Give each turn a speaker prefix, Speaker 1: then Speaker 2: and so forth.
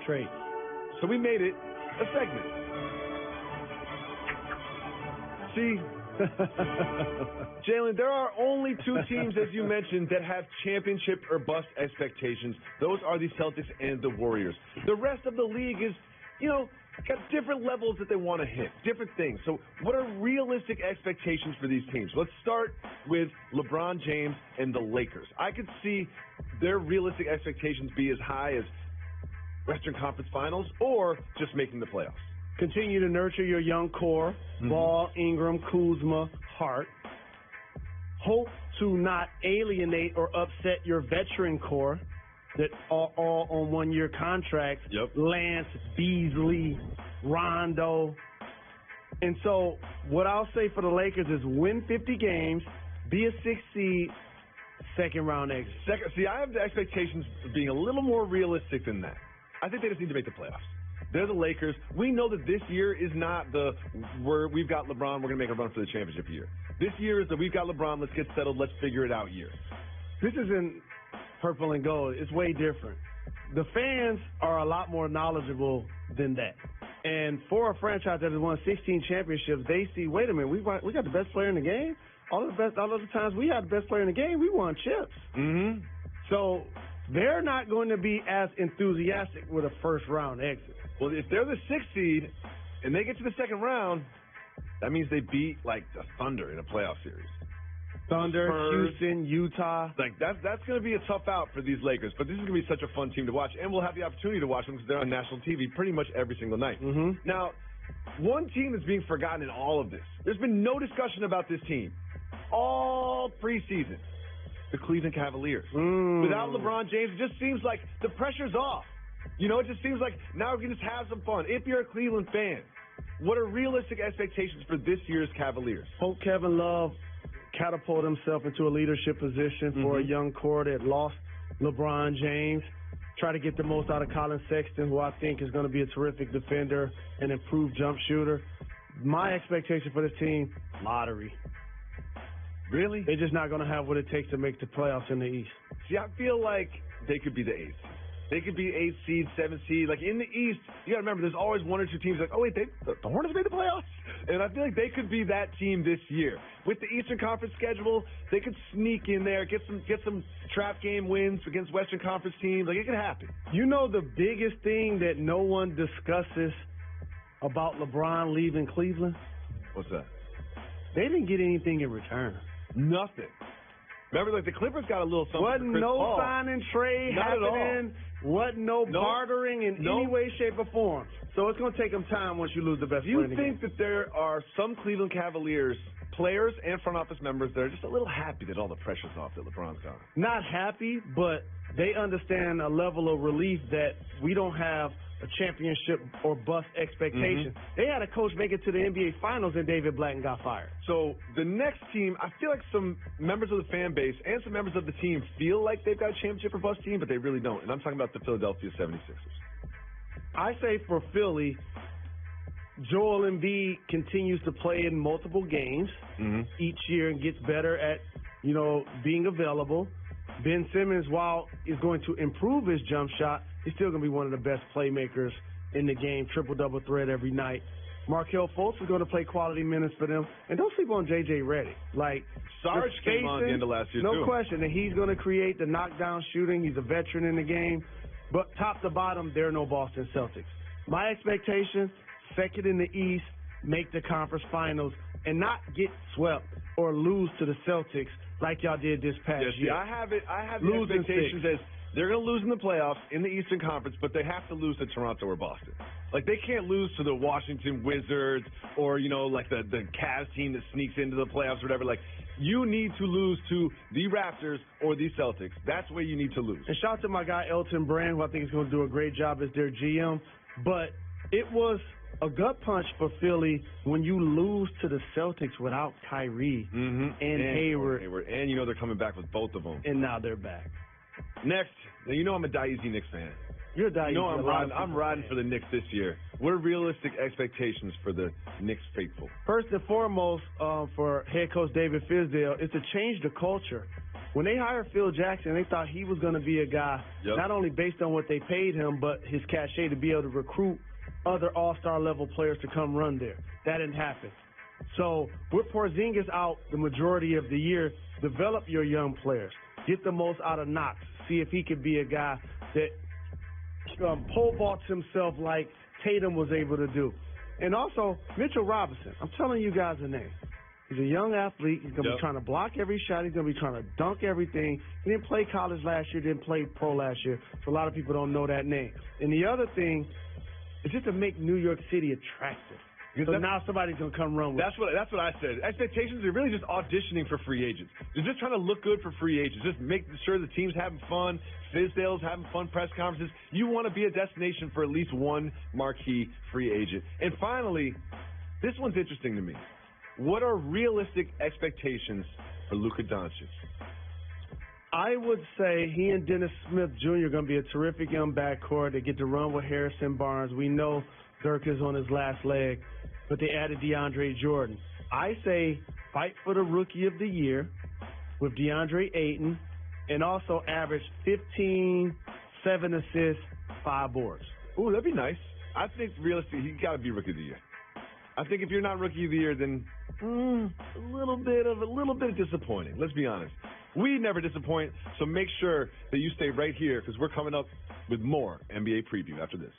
Speaker 1: trade.
Speaker 2: So we made it a segment. See, Jalen, there are only two teams, as you mentioned, that have championship or bust expectations. Those are the Celtics and the Warriors. The rest of the league is, got different levels that they want to hit, different things. So what are realistic expectations for these teams? Let's start with LeBron James and the Lakers. I could see their realistic expectations be as high as Western Conference Finals or just making the playoffs.
Speaker 1: Continue to nurture your young core, Ball, Ingram, Kuzma, Hart. Hope to not alienate or upset your veteran core that are all on one-year contracts.
Speaker 2: Yep.
Speaker 1: Lance, Beasley, Rondo. And so what I'll say for the Lakers is win 50 games, be a 6 seed, second-round exit.
Speaker 2: See, I have the expectations of being a little more realistic than that. I think they just need to make the playoffs. They're the Lakers. We know that this year is not we've got LeBron, we're going to make a run for the championship year. This year is we've got LeBron, let's get settled, let's figure it out year.
Speaker 1: This isn't purple and gold. It's way different. The fans are a lot more knowledgeable than that. And for a franchise that has won 16 championships, they see, wait a minute, we got the best player in the game? All of the times we had the best player in the game, we won chips.
Speaker 2: Mm-hmm.
Speaker 1: So they're not going to be as enthusiastic with a first-round exit.
Speaker 2: Well, if they're the 6th seed and they get to the second round, that means they beat, the Thunder in a playoff series.
Speaker 1: Thunder,
Speaker 2: Spurs,
Speaker 1: Houston, Utah.
Speaker 2: That's going to be a tough out for these Lakers, but this is going to be such a fun team to watch, and we'll have the opportunity to watch them because they're on national TV pretty much every single night.
Speaker 1: Mm-hmm.
Speaker 2: Now, one team that's being forgotten in all of this, there's been no discussion about this team all preseason, the Cleveland Cavaliers. Without LeBron James, it just seems like the pressure's off. It just seems like now we can just have some fun. If you're a Cleveland fan, what are realistic expectations for this year's Cavaliers?
Speaker 1: Hope Kevin Love catapult himself into a leadership position for a young core that lost LeBron James. Try to get the most out of Colin Sexton, who I think is going to be a terrific defender and improved jump shooter. My expectation for this team, lottery.
Speaker 2: Really?
Speaker 1: They're just not going to have what it takes to make the playoffs in the East.
Speaker 2: See, I feel like they could be the 8th. They could be 8th seed, 7th seed. In the East, you got to remember, there's always one or two teams oh, wait, the Hornets made the playoffs? And I feel like they could be that team this year. With the Eastern Conference schedule, they could sneak in there, get some trap game wins against Western Conference teams. It could happen.
Speaker 1: The biggest thing that no one discusses about LeBron leaving Cleveland?
Speaker 2: What's that?
Speaker 1: They didn't get anything in return.
Speaker 2: Nothing. Remember, the Clippers got a little something.
Speaker 1: Wasn't no sign and trade happening. Wasn't no bartering in any way, shape, or form. So it's going to take them time once you lose the best player in the game.
Speaker 2: Do you think that there are some Cleveland Cavaliers players and front office members that are just a little happy that all the pressure's off that LeBron's gone?
Speaker 1: Not happy, but they understand a level of relief that we don't have a championship or bust expectation. They had a coach make it to the NBA Finals and David Blatt got fired.
Speaker 2: So the next team, I feel like some members of the fan base and some members of the team feel like they've got a championship or bust team, but they really don't. And I'm talking about the Philadelphia 76ers.
Speaker 1: I say for Philly, Joel Embiid continues to play in multiple games each year and gets better at, being available. Ben Simmons, while is going to improve his jump shot, he's still going to be one of the best playmakers in the game, triple-double threat every night. Markelle Fultz is going to play quality minutes for them. And don't sleep on J.J. Redick.
Speaker 2: Sarge came on at the end of last year,
Speaker 1: too. No question. And he's going to create the knockdown shooting. He's a veteran in the game. But top to bottom, there are no Boston Celtics. My expectation, second in the East, make the conference finals, and not get swept or lose to the Celtics like y'all did this past year.
Speaker 2: I have the expectations as they're going to lose in the playoffs in the Eastern Conference, but they have to lose to Toronto or Boston. They can't lose to the Washington Wizards or, the Cavs team that sneaks into the playoffs or whatever. You need to lose to the Raptors or the Celtics. That's where you need to lose.
Speaker 1: And shout out to my guy Elton Brand, who I think is going to do a great job as their GM. But it was a gut punch for Philly when you lose to the Celtics without Kyrie and Hayward.
Speaker 2: And they're coming back with both of them.
Speaker 1: And now they're back.
Speaker 2: Next, now I'm a Diezy Knicks fan.
Speaker 1: You're a Diezy.
Speaker 2: I'm riding for the Knicks this year. What are realistic expectations for the Knicks faithful?
Speaker 1: First and foremost, for head coach David Fizdale, is to change the culture. when they hired Phil Jackson, they thought he was going to be a guy, not only based on what they paid him, but his cachet to be able to recruit other all-star level players to come run there. That didn't happen. So with Porzingis out the majority of the year, develop your young players. Get the most out of Knox. See if he could be a guy that pole vaults himself like Tatum was able to do. And also, Mitchell Robinson. I'm telling you guys a name. He's a young athlete. He's going to be trying to block every shot. He's going to be trying to dunk everything. He didn't play college last year, didn't play pro last year. So a lot of people don't know that name. And the other thing is just to make New York City attractive. So now somebody's going to come run with
Speaker 2: it. That's what I said. Expectations are really just auditioning for free agents. They're just trying to look good for free agents. Just make sure the team's having fun, Fizdale's having fun, press conferences. You want to be a destination for at least one marquee free agent. And finally, this one's interesting to me. What are realistic expectations for Luka Doncic?
Speaker 1: I would say he and Dennis Smith Jr. are going to be a terrific young backcourt. They get to run with Harrison Barnes. We know Dirk is on his last leg, but they added DeAndre Jordan. I say fight for the Rookie of the Year with DeAndre Ayton and also average 15, 7 assists, 5 boards.
Speaker 2: Ooh, that'd be nice. I think realistically, he got to be Rookie of the Year. I think if you're not Rookie of the Year, then a little bit disappointing. Let's be honest. We never disappoint, so make sure that you stay right here because we're coming up with more NBA preview after this.